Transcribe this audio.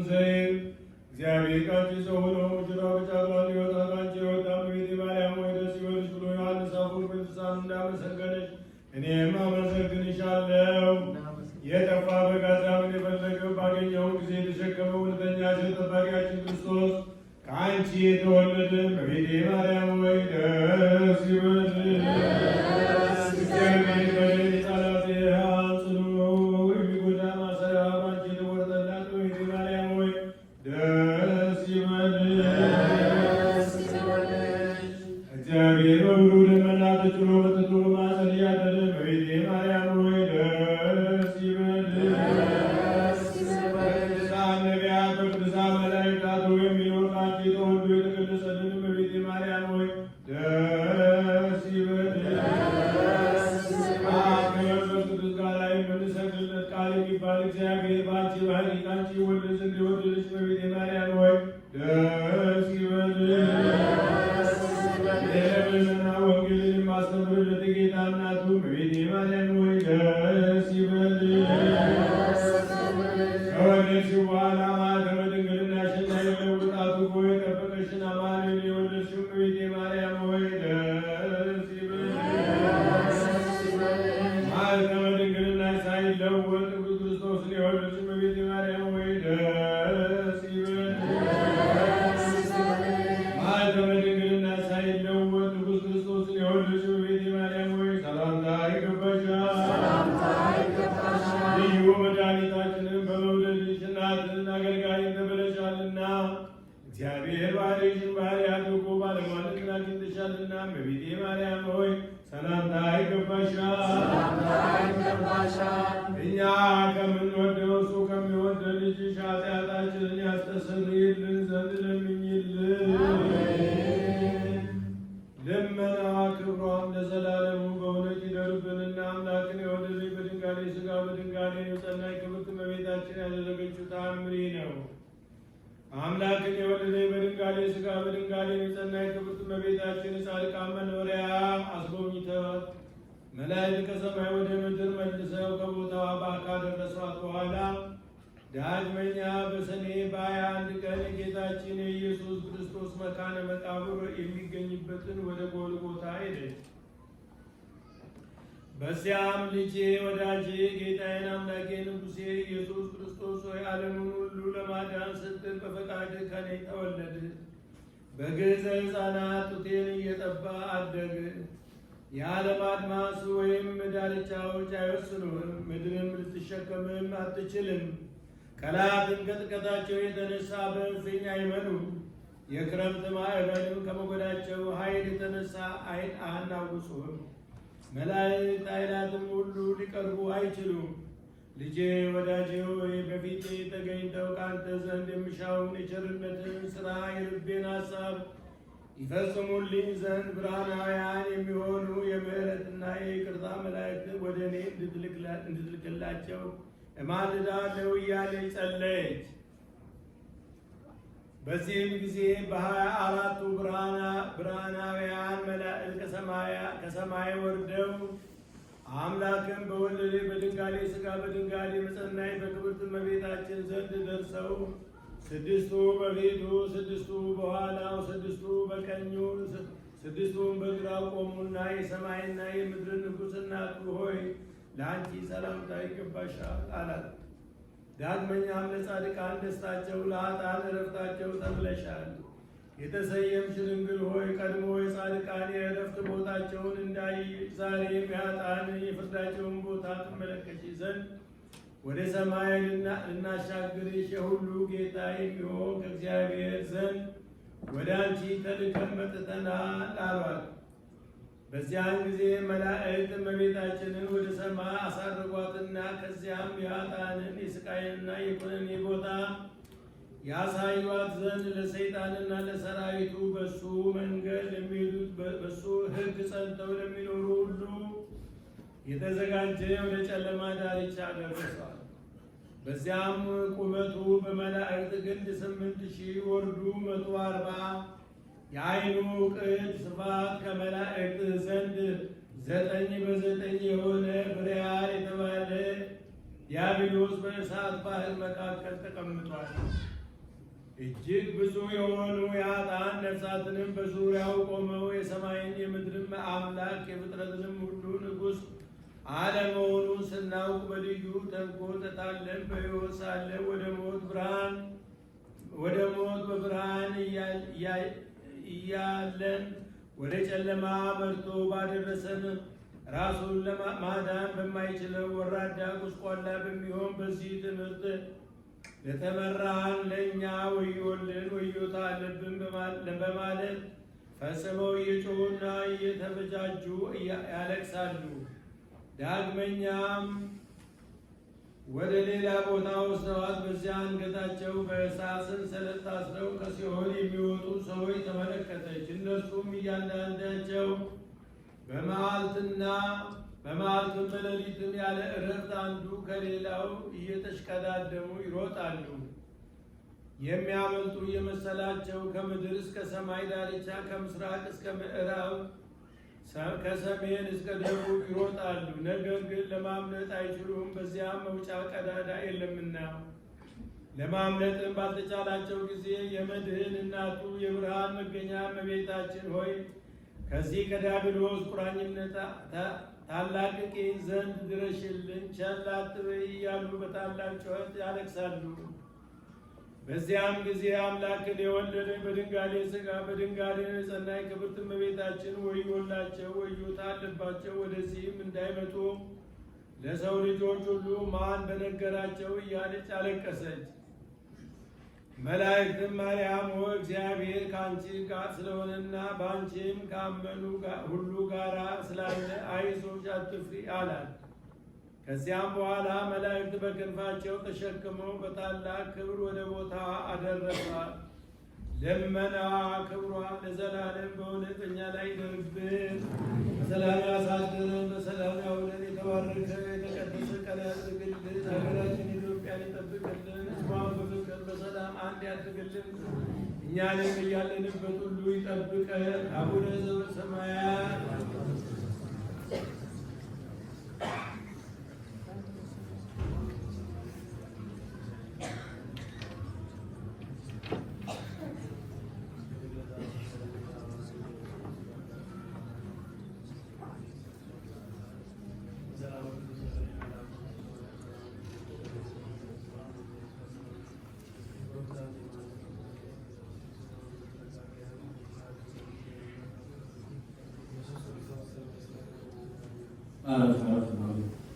ዘይር እግዚአብሔር ቃል ሰው ሆኖ ሙሽራው በጫጉላ ሊወጣ ካንቺ የወጣ እመቤቴ ማርያም ሆይ ደስ ይበልሽ ብሎ ዮሐንስ አፈወርቅ በልሳኑ እንዳመሰገነሽ እኔም አመሰግንሻለሁ። የጠፋ በግ አዳምን የፈለገው ባገኘው ጊዜ የተሸከመው እውነተኛ ሴት ጠባቂያችን ክርስቶስ ከአንቺ የተወለደ እመቤቴ ማርያም ሆይ ደስ ይበልሽ። እግዚአብሔር በደል የጣላት ጽኑ የሚጎዳ ማሰሪያ ባንቺ የተቆረጠላት እመቤቴ ማርያም ሆይ ደስ ይበልሽ። እግዚአብሔር በብሩህ ደመና ተጭኖ መጥቶ በማኅፀንሽ ያደረ እመቤቴ ማርያም ሆይ ደስ ይበልሽ። በቅዱሳን ነቢያት በቅዱሳን መላእክት አድሮ የሚኖር ከአንቺ ተወልዶ የተገለጸልን እመቤቴ ማርያም ሆይ ደስ ይበልሽ። ከመንፈስ ቅዱስ ጋር የምንሰግድለት ቃል የሚባል እግዚአብሔር በአንቺ ባህሪ ከአንቺ ይወለድ ዘንድ የወደደች እመቤቴ ማርያም ሆይ ደስ ይበልሽ። የለምንና ወንጌልን የማስተምርለት የጌታ እናቱ እመቤቴ ማርያም ሆይ ደስ ይበልሽ። ከወለድሽው በኋላ ማኅተመ ድንግልናሽን ሳይለውጥ አጥብቆ የጠበቀሽን አማኑኤልን የወለድሽው እመቤቴ ማርያም ሆይ ደስ ይበልሽ። ማኅተመ ድንግልናሽ ሳይለወጥ ክርስቶስን የወለድሽው እመቤቴ ማርያም ሆይ ደስ ይበልሽ። ማኅተመ ድንግልናሽ ሳይለወጥ ክርስቶስን የወለድሽው እመቤቴ ማርያም ሆይ ሰላምታ ይገባሻል። ልዩ መድኃኒታችንን በመውለድሽ እናትን አገልጋይን ተብለሻልና እግዚአብሔር ባሕርይሽን ባሕርይ አድርጎ ባለሟልነትን አግኝተሻልና እመቤቴ ማርያም ሆይ ሰላምታ ይገባሻል። እኛ ከምንወደው እሱ ከሚወደድ ልጅሽ ኃጢአታችንን ያስተሰርይልን ዘንድ ለምኝልን። ልመናዋ ክብሯም ለዘላለሙ በእውነት ይደርብንና አምላክን የወለደች በድንጋሌ ሥጋ በድንጋሌ የጸናች ክብርት እመቤታችን ያደረገችው ተአምሪ ነው። አምላክን የወለደች በድንጋሌ ሥጋ በድንጋሌ የጸናች ክብርት እመቤታችን ጻድቃን መኖሪያ አስጎብኝተዋት መላእክት ከሰማይ ወደ ምድር መልሰው ከቦታዋ ካደረሷት በኋላ ዳግመኛ በሰኔ በ21 ቀን ጌታችን የኢየሱስ ክርስቶስ መካነ መቃብር የሚገኝበትን ወደ ጎልጎታ ሄደች። በዚያም ልጄ ወዳጄ ጌታዬን አምላኬ ንጉሴ ኢየሱስ ክርስቶስ ሆይ ዓለሙን ሁሉ ለማዳን ስትል በፈቃድህ ከኔ ተወለድህ። በግዕዘ ሕፃናት ጡቴን እየጠባ አደግ። የዓለም አድማስ ወይም ዳርቻዎች አይወስኑህም፣ ምድርም ልትሸከምህም አትችልም። ቀላያትም ከጥቀታቸው የተነሳ በእፍኝ አይመሉም። የክረምት ማዕበልም ከሞገዳቸው ኃይል የተነሳ አያናውጹህም። መላእክት ኃይላትም ሁሉ ሊቀርቡ አይችሉም። ልጄ ወዳጄ ሆይ በፊቴ ተገኝተው ከአንተ ዘንድ የምሻውን የቸርነትን ሥራ የልቤን ሐሳብ ይፈጽሙልኝ ዘንድ ብርሃናውያን የሚሆኑ የምሕረትና የይቅርታ መላእክት ወደ እኔ እንድትልክላቸው እማልዳለሁ እያለች ጸለየች። በዚህም ጊዜ በ24ቱ ብርሃናውያን መላእክት ከሰማይ ወርደው አምላክን በወለደች በድንጋሌ ሥጋ በድንጋሌ በጸናች በክብርት እመቤታችን ዘንድ ደርሰው ስድስቱ በፊቱ ስድስቱ በኋላው ስድስቱ በቀኙ ስድስቱን በግራው ቆሙና የሰማይና የምድር ንጉሥ እናቱ ሆይ ለአንቺ ሰላምታ ይገባሻል አላት። ዳግመኛም ለጻድቃን ደስታቸው ለኃጥአን ዕረፍታቸው ተብለሻል። የተሰየምሽ ድንግል ሆይ ቀድሞ የጻድቃን የዕረፍት ቦታቸውን እንዳይ ዛሬም የኃጥአን የፍርዳቸውን ቦታ ትመለከቺ ዘንድ ወደ ሰማይ ልናሻግርሽ የሁሉ ጌታ የሚሆን ከእግዚአብሔር ዘንድ ወደ አንቺ ተልከን መጥተናል አሏት። በዚያን ጊዜ መላእክት እመቤታችንን ወደ ሰማይ አሳረጓትና ከዚያም የኃጥአንን የሥቃይንና የኩነኔ ቦታ ያሳዩት ዘንድ ለሰይጣንና ለሰራዊቱ በሱ መንገድ ለሚሄዱት በሱ ሕግ ጸንተው ለሚኖሩ ሁሉ የተዘጋጀ ወደ ጨለማ ዳርቻ ደረሷል። በዚያም ቁመቱ በመላእክት ግንድ 8,000 ወርዱ 140 የዓይኑ ቅድ ስፋት ከመላእክት ዘንድ 9 በ9 የሆነ ብርያል የተባለ ዲያብሎስ በእሳት ባህር መካከል ተቀምጧል። እጅግ ብዙ የሆኑ የኃጥአን ነፍሳትንም በዙሪያው ቆመው የሰማይን የምድርን አምላክ የፍጥረትንም ሁሉ ንጉሥ አለመሆኑን ስናውቅ በልዩ ተንኮል ተታለን በሕይወት ሳለ ወደ ሞት በብርሃን እያለን ወደ ጨለማ መርቶ ባደረሰን ራሱን ለማዳን በማይችለው ወራዳ ጉስቋላ በሚሆን በዚህ ትምህርት ለተመራን ለእኛ ወዮልን ወዮታ አለብን በማለት ፈጽመው እየጮሁና እየተበጃጁ ያለቅሳሉ። ዳግመኛም ወደ ሌላ ቦታ ወስደዋት በዚያ አንገታቸው በእሳት ሰንሰለት ታስረው ከሲኦል የሚወጡ ሰዎች ተመለከተች። እነርሱም እያንዳንዳቸው በመዓልትም በሌሊትም ያለ እረፍት አንዱ ከሌላው እየተሽቀዳደሙ ይሮጣሉ። የሚያመልጡ የመሰላቸው ከምድር እስከ ሰማይ ዳርቻ ከምስራቅ እስከ ምዕራብ ከሰሜን እስከ ደቡብ ይሮጣሉ። ነገር ግን ለማምለጥ አይችሉም፣ በዚያም መውጫ ቀዳዳ የለምና። ለማምለጥም ባልተቻላቸው ጊዜ የመድህን እናቱ የብርሃን መገኛ እመቤታችን ሆይ ከዚህ ከዲያብሎስ ቁራኝነት ታላቅቂን ዘንድ ድረሽልን፣ ቸል አትበይ እያሉ በታላቅ ጩኸት ያለቅሳሉ። በዚያም ጊዜ አምላክን የወለደ በድንጋሌ ሥጋ በድንጋሌ የጸናች ክብርት እመቤታችን ወዮላቸው፣ ወዮታ አለባቸው፣ ወደዚህም እንዳይመጡ ለሰው ልጆች ሁሉ ማን በነገራቸው እያለች አለቀሰች። መላእክትም ማርያም ሆይ እግዚአብሔር ከአንቺ ጋር ስለሆነና በአንቺም ካመኑ ሁሉ ጋር ስላለ አይዞሽ አትፍሪ አላት። ከዚያም በኋላ መላእክት በክንፋቸው ተሸክመው በታላቅ ክብር ወደ ቦታ አደረሷት። ልመናዋ ክብሯ ለዘላለም በእውነት በእኛ ላይ ይደርብን። በሰላም ያሳድረን፣ በሰላም ያውለን። የተባረከ የተቀደሰ ቀን ያድርግልን። ሀገራችን ኢትዮጵያን ይጠብቅልን። ሕዝቧን በፍቅር በሰላም አንድ ያድርግልን። እኛንም እያለንበት ሁሉ ይጠብቀን። አቡነ ዘበሰማያት አረፍ